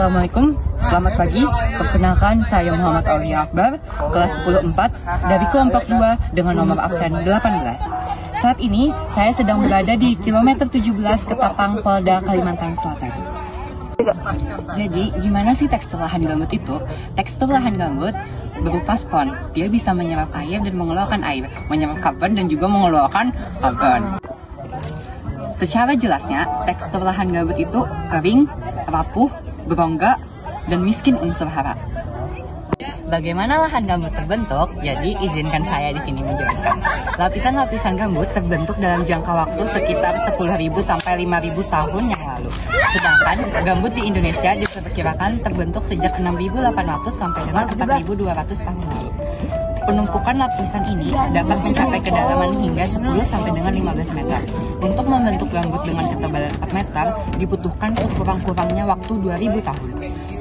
Assalamualaikum, selamat pagi. Perkenalkan, saya Muhammad Aulia Akbar, kelas 10-4 dari kelompok 2 dengan nomor absen 18. Saat ini, saya sedang berada di kilometer 17 Ketapang, Polda, Kalimantan Selatan. Jadi, gimana sih tekstur lahan gambut itu? Tekstur lahan gambut berupa spon. Dia bisa menyerap air dan mengeluarkan air, menyerap karbon dan juga mengeluarkan karbon. Secara jelasnya, tekstur lahan gambut itu kering, rapuh, berongga, dan miskin unsur hara. Bagaimana lahan gambut terbentuk? Jadi izinkan saya di sini menjelaskan. Lapisan-lapisan gambut terbentuk dalam jangka waktu sekitar 10.000 sampai 5.000 tahun yang lalu. Sedangkan gambut di Indonesia diperkirakan terbentuk sejak 6.800 sampai dengan 4.200 tahun lalu. Penumpukan lapisan ini dapat mencapai kedalaman hingga 10 sampai dengan 15 meter. Untuk membentuk gambut dengan ketebalan 4 meter dibutuhkan sekurang-kurangnya waktu 2000 tahun.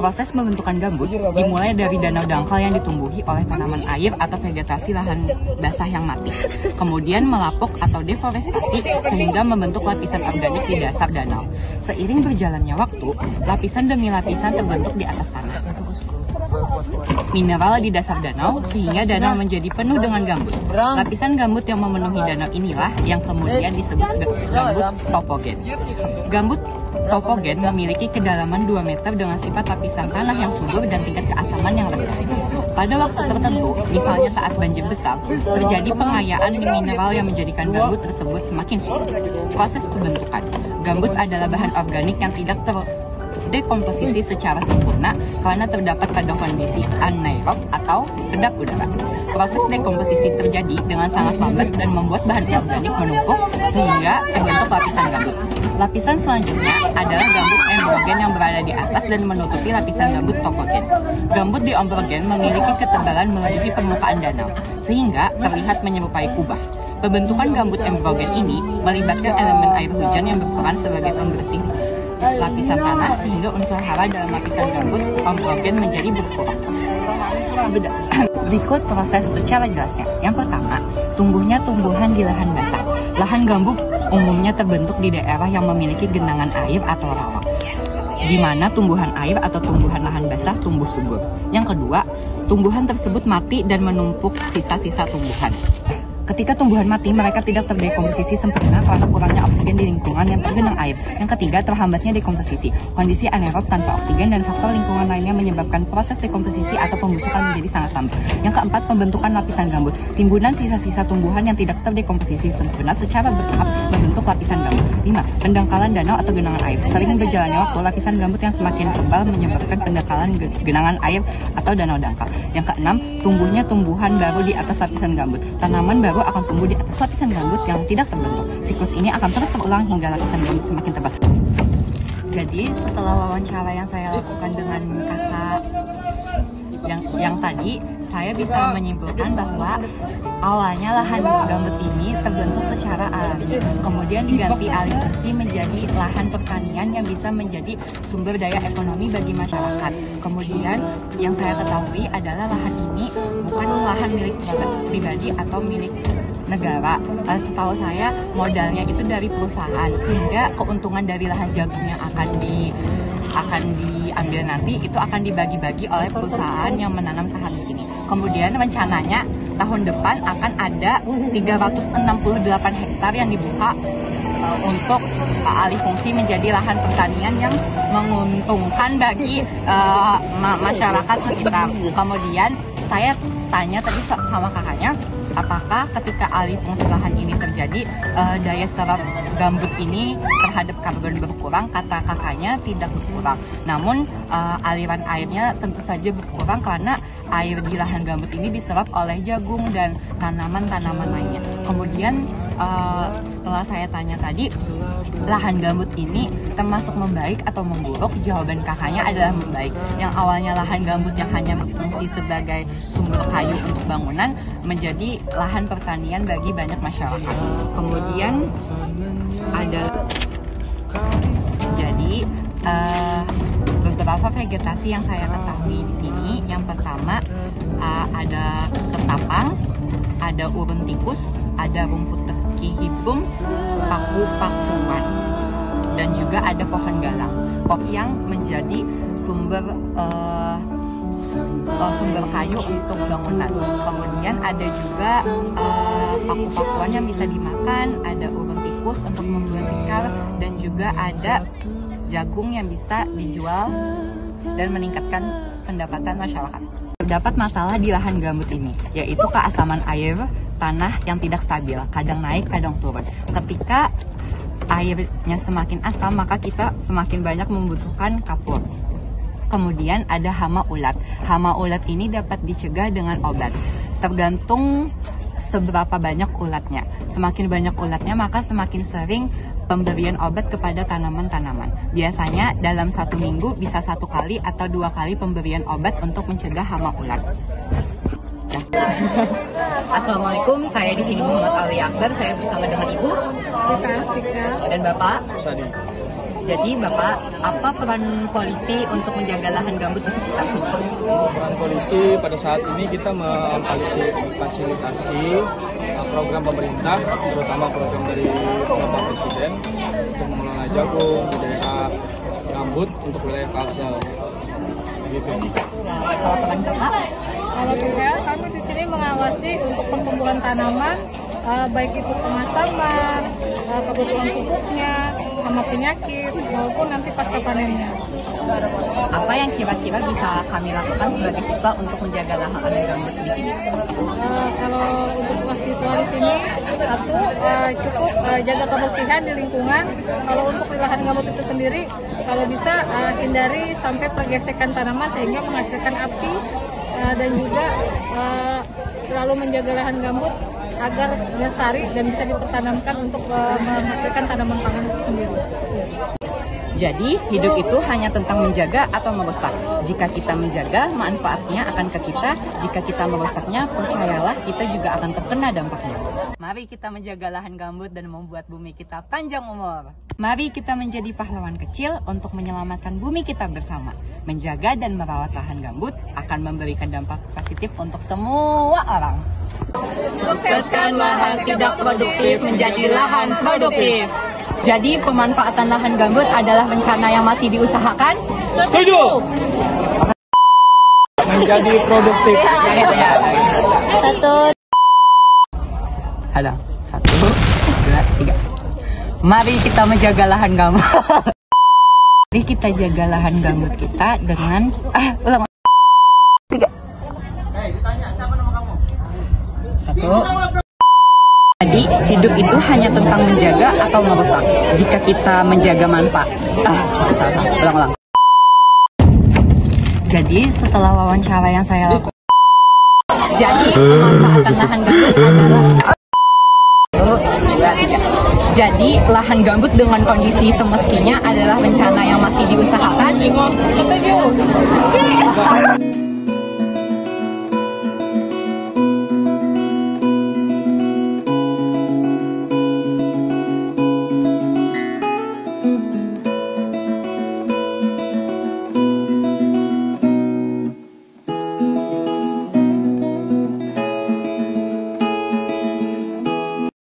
Proses pembentukan gambut dimulai dari danau dangkal yang ditumbuhi oleh tanaman air atau vegetasi lahan basah yang mati. Kemudian melapuk atau deforestasi sehingga membentuk lapisan organik di dasar danau. Seiring berjalannya waktu, lapisan demi lapisan terbentuk di atas tanah mineral di dasar danau sehingga danau menjadi penuh dengan gambut. Lapisan gambut yang memenuhi danau inilah yang kemudian disebut gambut topogen. Gambut topogen memiliki kedalaman 2 meter dengan sifat lapisan tanah yang subur dan tingkat keasaman yang rendah. Pada waktu tertentu, misalnya saat banjir besar, terjadi pengayaan mineral yang menjadikan gambut tersebut semakin subur. Proses pembentukan gambut adalah bahan organik yang tidak dekomposisi secara sempurna karena terdapat pada kondisi anaerob atau kedap udara. Proses dekomposisi terjadi dengan sangat lambat dan membuat bahan organik menumpuk sehingga terbentuk lapisan gambut. Lapisan selanjutnya adalah gambut embrogen yang berada di atas dan menutupi lapisan gambut topogen. Gambut di embrogen memiliki ketebalan melebihi permukaan danau sehingga terlihat menyerupai kubah. Pembentukan gambut embrogen ini melibatkan elemen air hujan yang berperan sebagai pembersih lapisan tanah sehingga unsur hara dalam lapisan gambut embrogen menjadi berkurang. Berikut proses secara jelasnya. Yang pertama, tumbuhnya tumbuhan di lahan basah. Lahan gambut umumnya terbentuk di daerah yang memiliki genangan air atau rawa, di mana tumbuhan air atau tumbuhan lahan basah tumbuh subur. Yang kedua, tumbuhan tersebut mati dan menumpuk sisa-sisa tumbuhan. Ketika tumbuhan mati, mereka tidak terdekomposisi sempurna karena kurangnya oksigen di lingkungan yang tergenang air. Yang ketiga, terhambatnya dekomposisi. Kondisi anaerob tanpa oksigen dan faktor lingkungan lainnya menyebabkan proses dekomposisi atau pembusukan menjadi sangat lambat. Yang keempat, pembentukan lapisan gambut. Timbunan sisa-sisa tumbuhan yang tidak terdekomposisi sempurna secara bertahap membentuk lapisan gambut. 5. Pendangkalan danau atau genangan air. Sering berjalannya waktu, lapisan gambut yang semakin tebal menyebabkan pendangkalan genangan air atau danau dangkal. Yang keenam, tumbuhnya tumbuhan baru di atas lapisan gambut. Tanaman baru akan tumbuh di atas lapisan gambut yang tidak terbentuk. Siklus ini akan terus terulang hingga lapisan gambut semakin tebal. Jadi setelah wawancara yang saya lakukan dengan kakak yang tadi, saya bisa menyimpulkan bahwa awalnya lahan gambut ini terbentuk secara alami, kemudian diganti alih fungsi menjadi lahan pertanian yang bisa menjadi sumber daya ekonomi bagi masyarakat. Kemudian yang saya ketahui adalah lahan ini bukan lahan milik pribadi atau milik negara. Setahu saya modalnya itu dari perusahaan, sehingga keuntungan dari lahan jagung yang akan diambil nanti itu akan dibagi-bagi oleh perusahaan yang menanam saham di sini. Kemudian rencananya tahun depan akan ada 368 hektar yang dibuka untuk alih fungsi menjadi lahan pertanian yang menguntungkan bagi masyarakat sekitar. Kemudian saya tanya tadi sama kakaknya, apakah ketika alih fungsi lahan ini terjadi daya serap gambut ini terhadap karbon berkurang? Kata kakaknya tidak berkurang, namun aliran airnya tentu saja berkurang karena air di lahan gambut ini diserap oleh jagung dan tanaman-tanaman lainnya. Kemudian setelah saya tanya tadi, lahan gambut ini termasuk membaik atau memburuk? Jawaban kakaknya adalah membaik. Yang awalnya lahan gambut yang hanya berfungsi sebagai sumber kayu untuk bangunan menjadi lahan pertanian bagi banyak masyarakat. Kemudian ada beberapa vegetasi yang saya ketahui di sini. Yang pertama ada ketapang, ada urun tikus, ada rumput teki hibum, paku-pakuan, dan juga ada pohon galang. Yang menjadi sumber kayu untuk bangunan. Kemudian ada juga paku-pakuan yang bisa dimakan, ada urun tikus untuk membuat tikar, dan juga ada jagung yang bisa dijual dan meningkatkan pendapatan masyarakat. Terdapat masalah di lahan gambut ini, yaitu keasaman air tanah yang tidak stabil, kadang naik, kadang turun. Ketika airnya semakin asam, maka kita semakin banyak membutuhkan kapur. Kemudian ada hama ulat. Hama ulat ini dapat dicegah dengan obat. Tergantung seberapa banyak ulatnya. Semakin banyak ulatnya, maka semakin sering pemberian obat kepada tanaman-tanaman. Biasanya dalam 1 minggu bisa 1 kali atau 2 kali pemberian obat untuk mencegah hama ulat. Assalamualaikum, saya di sini Muhammad Ali Akbar. Saya bersama dengan Ibu dan Bapak Sadi. Jadi Bapak, apa peran polisi untuk menjaga lahan gambut di sekitar sini? Peran polisi pada saat ini kita memfasilitasi program pemerintah, terutama program dari Bapak Presiden untuk mengelola jagung di daerah gambut untuk wilayah Kalsel. Gitu. Nah, kalau peran Bapak? Kalau juga kami di sini mengawasi untuk pertumbuhan tanaman, baik itu pengasaman, kebutuhan pupuknya, sama penyakit, maupun nanti pasca panennya. Apa yang kira-kira bisa kami lakukan sebagai siswa untuk menjaga lahan gambut di sini? Kalau untuk mahasiswa di sini, satu cukup jaga kebersihan di lingkungan. Kalau untuk di lahan gambut itu sendiri, kalau bisa hindari sampai pergesekan tanaman sehingga menghasilkan api, dan juga selalu menjaga lahan gambut agar lestari dan bisa dipertanamkan untuk menghasilkan tanaman pangan itu sendiri. Jadi, hidup itu hanya tentang menjaga atau merusak. Jika kita menjaga, manfaatnya akan ke kita. Jika kita merusaknya, percayalah, kita juga akan terkena dampaknya. Mari kita menjaga lahan gambut dan membuat bumi kita panjang umur. Mari kita menjadi pahlawan kecil untuk menyelamatkan bumi kita bersama. Menjaga dan merawat lahan gambut akan memberikan dampak positif untuk semua orang. Sukseskan lahan tidak produktif menjadi lahan produktif. Jadi pemanfaatan lahan gambut adalah rencana yang masih diusahakan. Setuju. Menjadi produktif. Halo, 1, 2, 3. Mari kita menjaga lahan gambut. Mari kita jaga lahan gambut kita dengan ulang. 3. Ditanya siapa nama kamu? 1. Jadi, hidup itu hanya tentang menjaga atau merusak. Jika kita menjaga manfaat. Ulang. Jadi, setelah wawancara yang saya lakukan, jadi pemanfaatan lahan gambut adalah 1, 2, 3. Jadi, lahan gambut dengan kondisi semestinya adalah rencana yang masih diusahakan. Setuju.